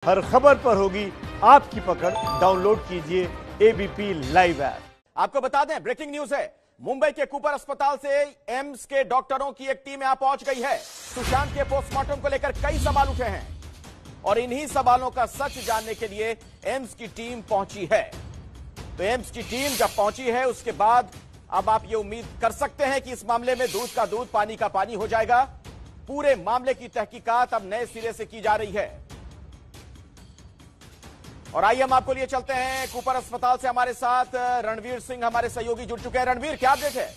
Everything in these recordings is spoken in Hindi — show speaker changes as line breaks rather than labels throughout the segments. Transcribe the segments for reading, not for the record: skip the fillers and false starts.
हर खबर पर होगी आपकी पकड़। डाउनलोड कीजिए एबीपी लाइव ऐप।
आपको बता दें, ब्रेकिंग न्यूज है। मुंबई के कूपर अस्पताल से एम्स के डॉक्टरों की एक टीम यहां पहुंच गई है। सुशांत के पोस्टमार्टम को लेकर कई सवाल उठे हैं और इन्हीं सवालों का सच जानने के लिए एम्स की टीम पहुंची है। तो एम्स की टीम जब पहुंची है उसके बाद अब आप ये उम्मीद कर सकते हैं कि इस मामले में दूध का दूध पानी का पानी हो जाएगा। पूरे मामले की तहकीकात अब नए सिरे से की जा रही है। और आइए हम आपको लिए चलते हैं कूपर अस्पताल से। हमारे साथ रणवीर सिंह हमारे सहयोगी जुड़ चुके हैं। रणवीर, क्या अपडेट है?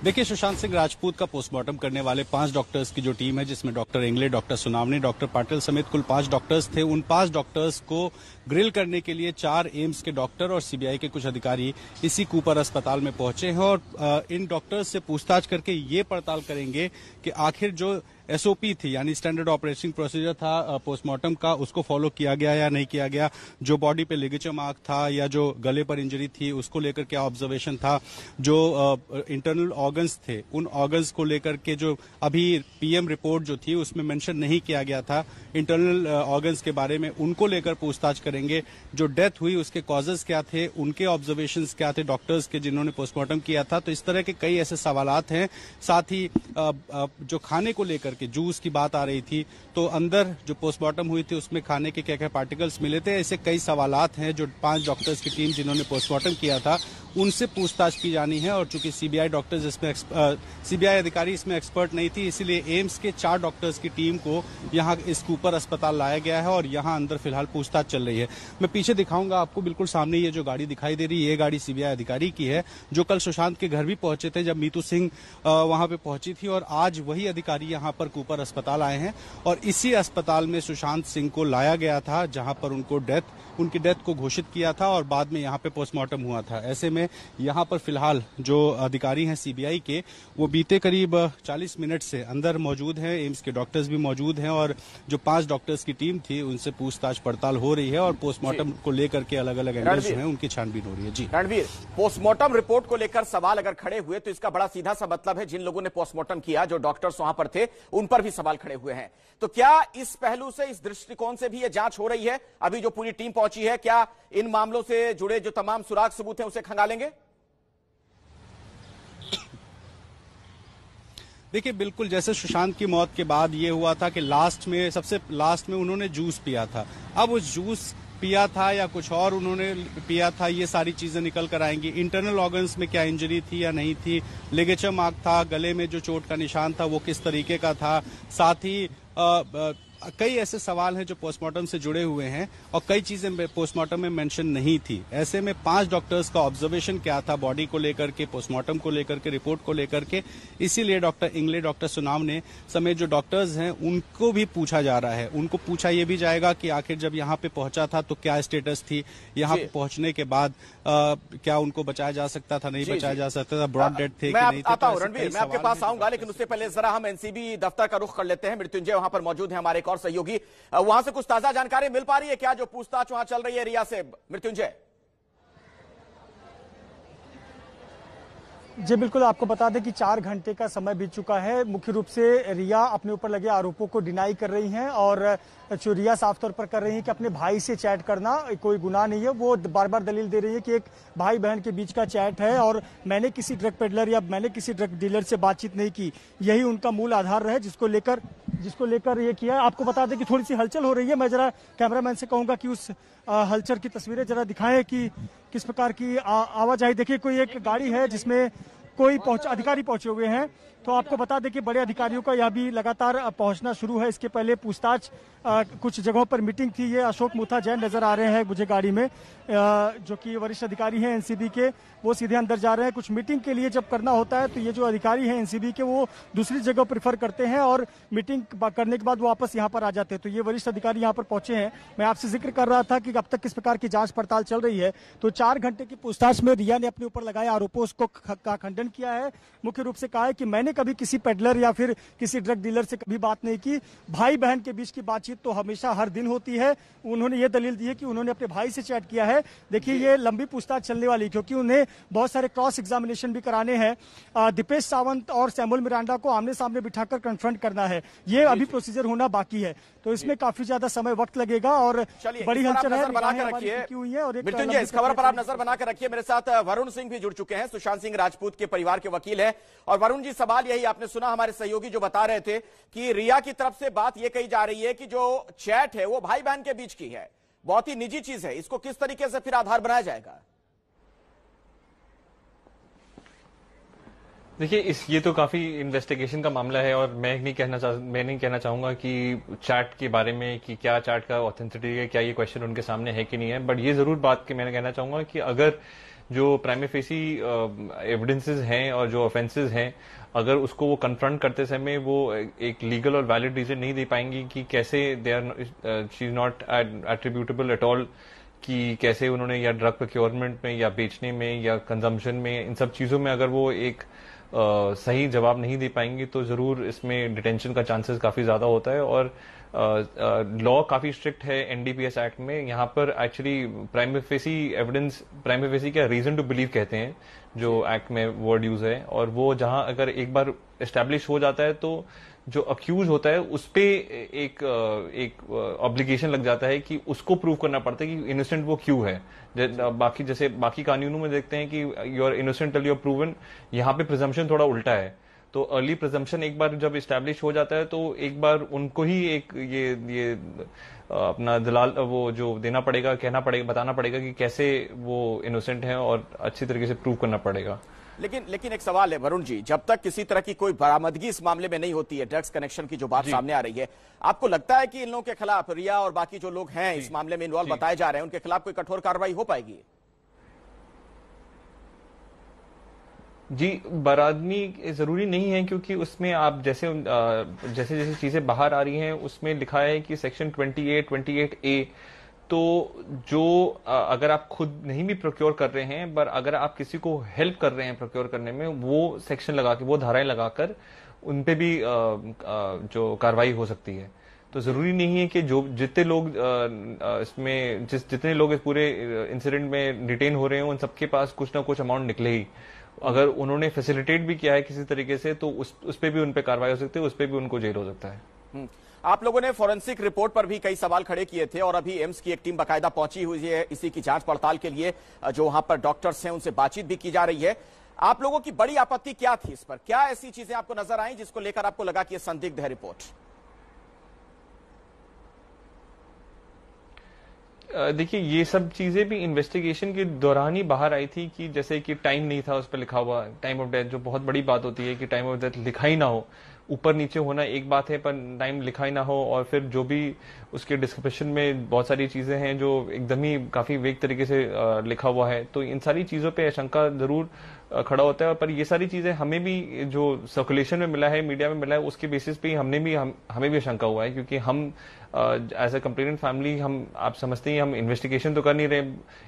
देखिए, सुशांत सिंह राजपूत का पोस्टमार्टम करने वाले 5 डॉक्टर्स की जो टीम है, जिसमें doctor Ingle, doctor Sunavani, doctor Patil समेत कुल 5 डॉक्टर्स थे। उन 5 डॉक्टर्स को ग्रिल करने के लिए 4 एम्स के डॉक्टर और सीबीआई के कुछ अधिकारी इसी कूपर अस्पताल में पहुंचे हैं और इन डॉक्टर्स से पूछताछ करके ये पड़ताल करेंगे कि आखिर जो एसओपी थी, यानी स्टैंडर्ड ऑपरेटिंग प्रोसीजर था पोस्टमार्टम का, उसको फॉलो किया गया या नहीं किया गया। जो बॉडी पे लिगेचर मार्क था या जो गले पर इंजरी थी उसको लेकर क्या ऑब्जर्वेशन था। जो इंटरनल ऑर्गन्स थे, उन ऑर्गन्स को लेकर के जो अभी पीएम रिपोर्ट जो थी उसमें मेंशन नहीं किया गया था इंटरनल ऑर्गन्स के बारे में, उनको लेकर पूछताछ करेंगे। जो डेथ हुई उसके कॉजेज क्या थे, उनके ऑब्जर्वेशंस क्या थे डॉक्टर्स के जिन्होंने पोस्टमार्टम किया था। तो इस तरह के कई ऐसे सवालात हैं। साथ ही जो खाने को लेकर के जूस की बात आ रही थी, तो अंदर जो पोस्टमार्टम हुई थी उसमें खाने के क्या क्या पार्टिकल्स मिले थे। ऐसे कई सवालात हैं जो 5 डॉक्टर्स की टीम जिन्होंने पोस्टमार्टम किया था उनसे पूछताछ की जानी है। और चूंकि सीबीआई डॉक्टर्स इसमें सीबीआई अधिकारी इसमें एक्सपर्ट नहीं थी, इसीलिए एम्स के 4 डॉक्टर्स की टीम को यहां इस कूपर अस्पताल लाया गया है और यहां अंदर फिलहाल पूछताछ चल रही है। मैं पीछे दिखाऊंगा आपको, बिल्कुल सामने ये जो गाड़ी दिखाई दे रही है, ये गाड़ी सीबीआई अधिकारी की है जो कल सुशांत के घर भी पहुंचे थे जब मीतू सिंह वहां पे पहुंची थी। और आज वही अधिकारी यहां पर कूपर अस्पताल आए हैं और इसी अस्पताल में सुशांत सिंह को लाया गया था, जहां पर उनकी डेथ को घोषित किया था और बाद में यहां पे पोस्टमार्टम हुआ था। ऐसे में यहां पर फिलहाल जो अधिकारी हैं सीबीआई के, वो बीते करीब 40 मिनट से अंदर मौजूद हैं। एम्स के डॉक्टर्स भी मौजूद हैं और जो 5 डॉक्टर्स की टीम थी उनसे पूछताछ पड़ताल हो रही है और पोस्टमार्टम को लेकर के अलग अलग एंगल्स जो हैं उनकी छानबीन हो रही है। जी
रणवीर, पोस्टमार्टम रिपोर्ट को लेकर सवाल अगर खड़े हुए तो इसका बड़ा सीधा सा मतलब है जिन लोगों ने पोस्टमार्टम किया, जो डॉक्टर्स वहां पर थे, उन पर भी सवाल खड़े हुए हैं। तो क्या इस पहलू से, इस दृष्टिकोण से भी ये जांच हो रही है? अभी जो पूरी टीम पहुंची है, क्या इन मामलों से जुड़े जो तमाम सुराग सबूत हैं उसे खंगालेंगे?
देखिए, बिल्कुल जैसे सुशांत की मौत के बाद ये हुआ था कि सबसे लास्ट में उन्होंने जूस पिया था। अब उस जूस पिया था या कुछ और उन्होंने पिया था, ये सारी चीजें निकल कर आएंगी। इंटरनल ऑर्गन्स में क्या इंजरी थी या नहीं थी, लिगेचर मार्क था, गले में जो चोट का निशान था वो किस तरीके का था। साथ ही कई ऐसे सवाल हैं जो पोस्टमार्टम से जुड़े हुए हैं और कई चीजें पोस्टमार्टम में मेंशन नहीं थी। ऐसे में 5 डॉक्टर्स का ऑब्जर्वेशन क्या था बॉडी को लेकर के, पोस्टमार्टम को लेकर के, रिपोर्ट को लेकर के, इसीलिए डॉक्टर इंगले, डॉक्टर सुनावने समेत जो डॉक्टर्स हैं उनको भी पूछा जा रहा है। उनको पूछा यह भी जाएगा कि आखिर जब यहाँ पे पहुंचा था तो क्या स्टेटस थी, यहाँ पे पहुंचने के बाद क्या उनको बचाया जा सकता था, नहीं बचाया जा सकता था, ब्रॉड डेड थे कि नहीं थे।
रणवीर, मैं आपके पास आऊंगा, लेकिन उससे पहले जरा हम एनसीबी दफ्तर का रुख कर लेते हैं। मृत्युंजय वहां पर मौजूद है, हमारे और सहयोगी। वहां से कुछ ताजा जानकारी मिल पा रही है क्या, जो पूछताछ वहां चल रही है रिया से? मृत्युंजय
जी बिल्कुल, आपको बता दें कि 4 घंटे का समय बीत चुका है। मुख्य रूप से रिया अपने ऊपर लगे आरोपों को डिनाई कर रही हैं और जो रिया साफ तौर पर कर रही है कि अपने भाई से चैट करना कोई गुनाह नहीं है। वो बार बार दलील दे रही है कि एक भाई बहन के बीच का चैट है और मैंने किसी ड्रग पेडलर या मैंने किसी ड्रग डीलर से बातचीत नहीं की। यही उनका मूल आधार है जिसको लेकर ये किया। आपको बता दें कि थोड़ी सी हलचल हो रही है। मैं जरा कैमरामैन से कहूंगा कि उस हलचल की तस्वीरें जरा दिखाएं कि किस प्रकार की आवाजाही। देखिए, कोई एक गाड़ी है जिसमें कोई अधिकारी पहुंचे हुए हैं। तो आपको बता दें कि बड़े अधिकारियों का यह भी लगातार पहुंचना शुरू है। इसके पहले पूछताछ कुछ जगहों पर मीटिंग थी। ये अशोक मुथा जैन नजर आ रहे हैं मुझे गाड़ी में, जो कि वरिष्ठ अधिकारी हैं एनसीबी के, वो सीधे अंदर जा रहे हैं। कुछ मीटिंग के लिए जब करना होता है तो ये जो अधिकारी हैं एनसीबी के, वो दूसरी जगह प्रेफर करते हैं और मीटिंग करने के बाद वो वापस यहाँ पर आ जाते हैं। तो ये वरिष्ठ अधिकारी यहाँ पर पहुंचे हैं। मैं आपसे जिक्र कर रहा था कि अब तक किस प्रकार की जांच पड़ताल चल रही है। तो 4 घंटे की पूछताछ में रिया ने अपने ऊपर लगाए आरोपों का खंडन किया है। मुख्य रूप से कहा है कि मैंने उन्होंने कभी किसी पेडलर या फिर किसी ड्रग डीलर से कभी बात नहीं की। भाई बहन के बीच की बातचीत तो हमेशा हर दिन होती है। उन्होंने ये दलील दी है कि उन्होंने अपने भाई से चैट किया है। देखिए ये लंबी पूछताछ चलने वाली, क्योंकि उन्हें बहुत सारे क्रॉस एग्जामिनेशन भी कराने हैं। दीपेश सावंत और सैमुअल मिरांडा को आमने सामने बिठाकर कन्फ्रंट करना है, ये अभी प्रोसीजर होना बाकी है, तो इसमें काफी ज्यादा समय वक्त लगेगा और बड़ी हलचल है।
मृत्युंजय, इस खबर पर आप नजर बनाकर रखिए। मेरे साथ वरुण सिंह भी जुड़ चुके हैं, सुशांत सिंह राजपूत के परिवार के वकील हैं। और वरुण जी, सवाल यही आपने सुना हमारे सहयोगी जो बता रहे थे कि रिया की तरफ से बात यह कही जा रही है कि जो चैट है वो भाई बहन के बीच की है, बहुत ही निजी चीज है, इसको किस तरीके से फिर आधार बनाया जाएगा?
देखिए, ये तो काफी इन्वेस्टिगेशन का मामला है और मैं नहीं कहना चाहूंगा कि चैट के बारे में कि क्या चैट का ऑथेंटिसिटी है, क्या ये क्वेश्चन उनके सामने है कि नहीं है। बट ये जरूर बात कि मैंने कहना चाहूंगा कि अगर जो प्राइमा फेसी एविडेंसेस हैं और जो ऑफेंसेस हैं, अगर उसको वो कन्फ्रंट करते समय वो एक लीगल और वैलिड रीजन नहीं दे पाएंगी कि कैसे she is not attributable at all, कि कैसे उन्होंने या ड्रग प्रोक्योरमेंट में या बेचने में या कंजम्पशन में, इन सब चीजों में अगर वो एक सही जवाब नहीं दे पाएंगी तो जरूर इसमें डिटेंशन का चांसेस काफी ज्यादा होता है। और लॉ काफी स्ट्रिक्ट है एनडीपीएस एक्ट में। यहाँ पर actually prima facie evidence, prima facie क्या रीजन टू बिलीव कहते हैं जो एक्ट में वर्ड यूज है, और वो जहां अगर एक बार एस्टेब्लिश हो जाता है तो जो अक्यूज होता है उस पे एक ऑब्लिगेशन लग जाता है कि उसको प्रूव करना पड़ता है कि इनोसेंट वो क्यों है। जैसे बाकी कानूनों में देखते हैं कि you are innocent till you are proven, यहाँ पे प्रिजम्पशन थोड़ा उल्टा है। तो अर्ली प्रिजम्पशन एक बार जब इस्टेब्लिश हो जाता है तो एक बार उनको ही एक ये अपना दलाल वो जो देना पड़ेगा, कहना पड़ेगा, बताना पड़ेगा कि कैसे वो इनोसेंट है और अच्छी तरीके से प्रूव करना पड़ेगा।
लेकिन एक सवाल है वरुण जी, जब तक किसी तरह की कोई बरामदगी इस मामले में नहीं होती है, ड्रग्स कनेक्शन की जो बात सामने आ रही है, आपको लगता है कि इन लोगों के खिलाफ, रिया और बाकी जो लोग हैं इस मामले में इन्वॉल्व बताए जा रहे हैं, उनके खिलाफ कोई कठोर कार्रवाई हो पाएगी?
जी, बरादनी जरूरी नहीं है, क्योंकि उसमें आप जैसे चीजें बाहर आ रही हैं उसमें लिखा है कि सेक्शन 28A, तो जो अगर आप खुद नहीं भी प्रोक्योर कर रहे हैं पर अगर आप किसी को हेल्प कर रहे हैं प्रोक्योर करने में, वो सेक्शन लगा के, वो धाराएं लगाकर उन पे भी जो कार्रवाई हो सकती है। तो जरूरी नहीं है कि जो जितने लोग जितने लोग इस पूरे इंसिडेंट में डिटेन हो रहे हैं उन सबके पास कुछ ना कुछ अमाउंट निकले ही। अगर उन्होंने फैसिलिटेट भी किया है किसी तरीके से तो उस पे भी उन पे कार्रवाई हो सकती है, उस पे भी उनको जेल हो सकता है।
आप लोगों ने फॉरेंसिक रिपोर्ट पर भी कई सवाल खड़े किए थे और अभी एम्स की एक टीम बाकायदा पहुंची हुई है इसी की जांच पड़ताल के लिए। जो वहां पर डॉक्टर्स हैं उनसे बातचीत भी की जा रही है। आप लोगों की बड़ी आपत्ति क्या थी इस पर? क्या ऐसी चीजें आपको नजर आई जिसको लेकर आपको लगा कि यह संदिग्ध है रिपोर्ट?
देखिए, ये सब चीजें भी इन्वेस्टिगेशन के दौरान ही बाहर आई थी कि जैसे कि टाइम नहीं था उस पर लिखा हुआ, टाइम ऑफ डेथ, जो बहुत बड़ी बात होती है कि टाइम ऑफ डेथ लिखा ही ना हो। ऊपर नीचे होना एक बात है पर टाइम लिखा ही ना हो, और फिर जो भी उसके डिस्क्रिप्शन में बहुत सारी चीजें हैं जो एकदम ही काफी वेग तरीके से लिखा हुआ है, तो इन सारी चीजों पे आशंका जरूर खड़ा होता है। पर ये सारी चीजें हमें भी जो सर्कुलेशन में मिला है, मीडिया में मिला है, उसके बेसिस पे हमें भी आशंका हुआ है, क्योंकि हम एज ए कंप्लेनेंट फैमिली, हम आप समझते हैं हम इन्वेस्टिगेशन तो कर नहीं रहे,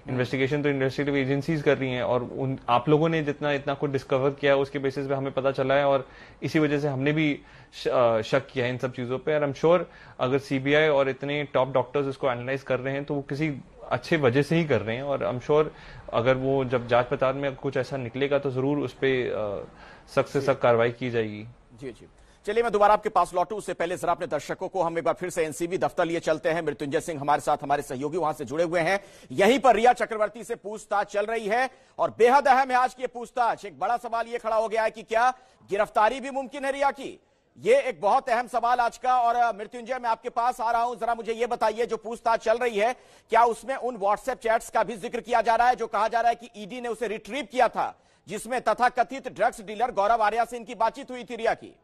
इन्वेस्टिगेशन तो इन्वेस्टिगेटिव एजेंसीज कर रही हैं, और आप लोगों ने जितना इतना कुछ डिस्कवर किया उसके बेसिस पे हमें पता चला है, और इसी वजह से हमने भी शक किया है इन सब चीजों पे। और आई एम श्योर अगर सीबीआई और इतने टॉप डॉक्टर्स इसको एनालाइज कर रहे हैं तो वो किसी अच्छे वजह से ही कर रहे हैं, और आई एम श्योर अगर वो जब जांच पड़ताल में कुछ ऐसा निकलेगा तो जरूर उस पर सख्त से सख्त कार्रवाई की जाएगी।
जी। चलिए, मैं दोबारा आपके पास लौटूं उससे पहले जरा अपने दर्शकों को हम एक बार फिर से एनसीबी दफ्तर लिए चलते हैं। मृत्युंजय सिंह हमारे साथ, हमारे सहयोगी वहां से जुड़े हुए हैं। यहीं पर रिया चक्रवर्ती से पूछताछ चल रही है और बेहद अहम है आज की पूछताछ। एक बड़ा सवाल यह खड़ा हो गया है कि क्या गिरफ्तारी भी मुमकिन है रिया की? ये एक बहुत अहम सवाल आज का। और मृत्युंजय, मैं आपके पास आ रहा हूं, जरा मुझे यह बताइए, जो पूछताछ चल रही है क्या उसमें उन व्हाट्सएप चैट्स का भी जिक्र किया जा रहा है जो कहा जा रहा है कि ईडी ने उसे रिट्रीव किया था, जिसमें तथाकथित ड्रग्स डीलर गौरव आर्या से इनकी बातचीत हुई थी रिया की?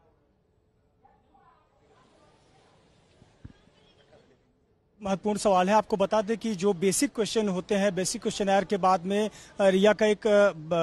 महत्वपूर्ण सवाल है। आपको बता दें कि जो बेसिक क्वेश्चन होते हैं, बेसिक क्वेश्चनर के बाद में रिया का एक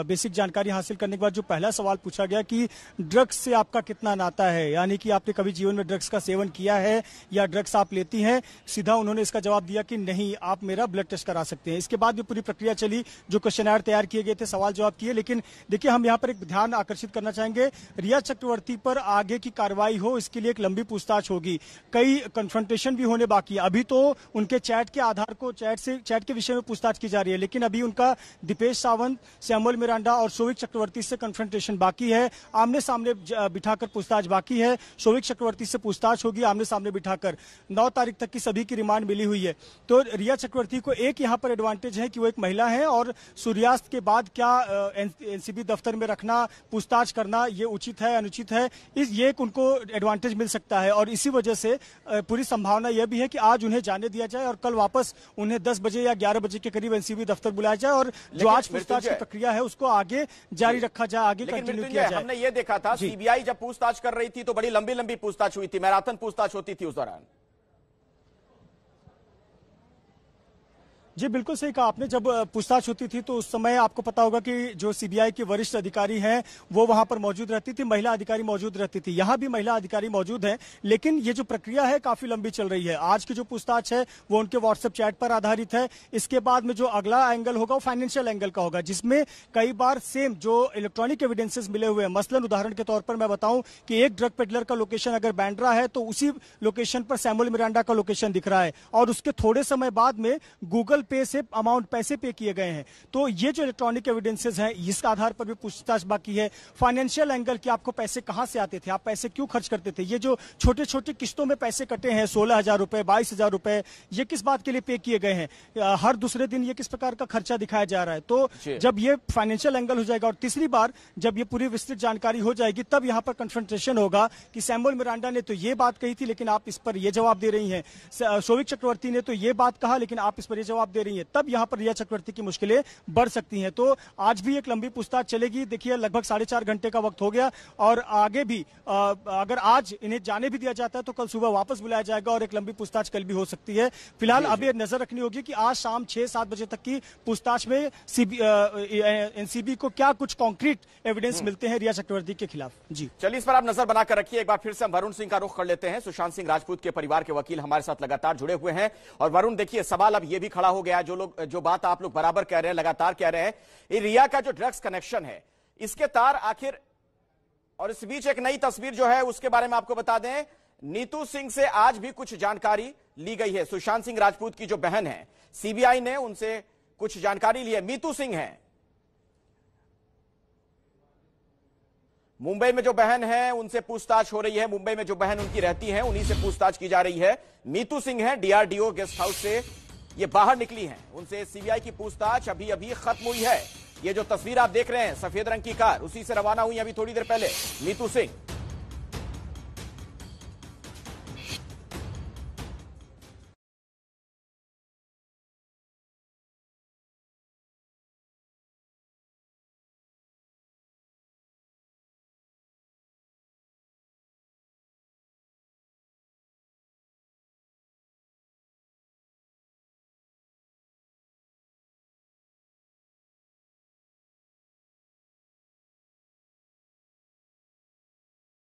बेसिक जानकारी हासिल करने के बाद जो पहला सवाल पूछा गया कि ड्रग्स से आपका कितना नाता है, यानी कि आपने कभी जीवन में ड्रग्स का सेवन किया है या ड्रग्स आप लेती हैं। सीधा उन्होंने इसका जवाब दिया कि नहीं, आप मेरा ब्लड टेस्ट करा सकते हैं। इसके बाद भी पूरी प्रक्रिया चली, जो क्वेश्चनर तैयार किए गए थे, सवाल जवाब किए। लेकिन देखिए, हम यहाँ पर एक ध्यान आकर्षित करना चाहेंगे, रिया चक्रवर्ती पर आगे की कार्रवाई हो इसके लिए एक लंबी पूछताछ होगी, कई कन्फ्रंटेशन भी होने बाकी है। अभी तो उनके चैट के आधार को चैट के विषय में पूछताछ की जा रही है, लेकिन अभी उनका दीपेश सावंत, सैमुअल मिरांडा और शोविक चक्रवर्ती से कन्फ्रंटेशन बाकी है, आमने सामने बिठाकर पूछताछ बाकी है। शोविक चक्रवर्ती से पूछताछ होगी आमने सामने बिठाकर। 9 तारीख तक की सभी की रिमांड मिली हुई है। तो रिया चक्रवर्ती को एक यहाँ पर एडवांटेज है कि वो एक महिला है और सूर्यास्त के बाद क्या एनसीबी दफ्तर में रखना, पूछताछ करना, ये उचित है अनुचित है, ये एक उनको एडवांटेज मिल सकता है। और इसी वजह से पूरी संभावना यह भी है कि आज उन्हें जाने दिया जाए और कल वापस उन्हें 10 बजे या 11 बजे के करीब एनसीबी दफ्तर बुलाया जाए और जो आज पूछताछ की प्रक्रिया है उसको आगे जारी रखा जाए, आगे कंटिन्यू किया जाए।
हमने ये देखा था, सीबीआई जब पूछताछ कर रही थी तो बड़ी लंबी लंबी पूछताछ हुई थी, मैराथन पूछताछ होती थी उस दौरान।
जी बिल्कुल सही कहा आपने। जब पूछताछ होती थी तो उस समय आपको पता होगा कि जो सीबीआई के वरिष्ठ अधिकारी हैं वो वहां पर मौजूद रहती थी, महिला अधिकारी मौजूद रहती थी। यहां भी महिला अधिकारी मौजूद हैं, लेकिन ये जो प्रक्रिया है काफी लंबी चल रही है। आज की जो पूछताछ है वो उनके व्हाट्सएप चैट पर आधारित है। इसके बाद में जो अगला एंगल होगा वो फाइनेंशियल एंगल का होगा, जिसमें कई बार सेम जो इलेक्ट्रॉनिक एविडेंसेस मिले हुए हैं। मसलन उदाहरण के तौर पर मैं बताऊं कि एक ड्रग पेडलर का लोकेशन अगर बांद्रा है तो उसी लोकेशन पर सैमुअल मिरांडा का लोकेशन दिख रहा है और उसके थोड़े समय बाद में गूगल पे से अमाउंट पैसे पे किए गए हैं। तो ये जो इलेक्ट्रॉनिक एविडेंसेस हैं इसके आधार पर भी पूछताछ बाकी है। फाइनेंशियल एंगल कि आपको पैसे कहां से आते थे, आप पैसे क्यों खर्च करते थे, ये जो छोटे छोटे किस्तों में पैसे कटे हैं 16,000 रुपए, 22,000 रुपए, ये किस बात के लिए पे किए गए हैं, हर दूसरे दिन ये किस प्रकार का खर्चा दिखाया जा रहा है। तो जब ये फाइनेंशियल एंगल हो जाएगा और तीसरी बार जब ये पूरी विस्तृत जानकारी हो जाएगी तब यहां पर कन्फ्रंटेशन होगा कि सैमुअल मिरांडा ने तो ये बात कही थी लेकिन आप इस पर ये जवाब दे रही हैं, शोविक चक्रवर्ती ने तो ये बात कहा लेकिन आप इस पर ये जवाब दे रही हैं, तब यहां पर रिया चक्रवर्ती की मुश्किलें बढ़ सकती हैं। तो आज भी एक लंबी पूछताछ चलेगी। देखिए लगभग 4.5 घंटे का वक्त हो गया और आगे भी अगर आज इन्हें जाने भी दिया जाता है तो कल सुबह वापस बुलाया जाएगा और एक लंबी पूछताछ कल भी हो सकती है। फिलहाल अभी नजर रखनी होगी कि आज शाम 6-7 बजे तक की पूछताछ में एनसीबी को क्या कुछ कॉन्क्रीट एविडेंस मिलते हैं रिया चक्रवर्ती के खिलाफ। जी
चलिए, इस पर आप नजर बनाकर रखिए। एक बार फिर से हम वरुण सिंह का रुख कर लेते हैं। सुशांत सिंह राजपूत के परिवार के वकील हमारे साथ लगातार जुड़े हुए हैं। और वरुण देखिए, सवाल अब यह भी खड़ा हो गया, जो बात आप लोग बराबर कह रहे हैं, लगातार कह रहे हैं, ये रिया का जो ड्रग्स कनेक्शन है इसके तार आखिर, और इस बीच एक नई तस्वीर जो है उसके बारे में आपको बता दें, नीतू सिंह से आज भी कुछ जानकारी ली गई है। सुशांत सिंह राजपूत की जो बहन है, सीबीआई ने उनसे कुछ जानकारी ली है। नीतू सिंह है मुंबई में, जो बहन है उनसे पूछताछ हो रही है। मुंबई में जो बहन उनकी रहती है उन्हीं से पूछताछ की जा रही है। नीतू सिंह है, डीआरडीओ गेस्ट हाउस से ये बाहर निकली हैं, उनसे सीबीआई की पूछताछ अभी अभी खत्म हुई है। ये जो तस्वीर आप देख रहे हैं, सफेद रंग की कार, उसी से रवाना हुई अभी थोड़ी देर पहले नीतू सिंह।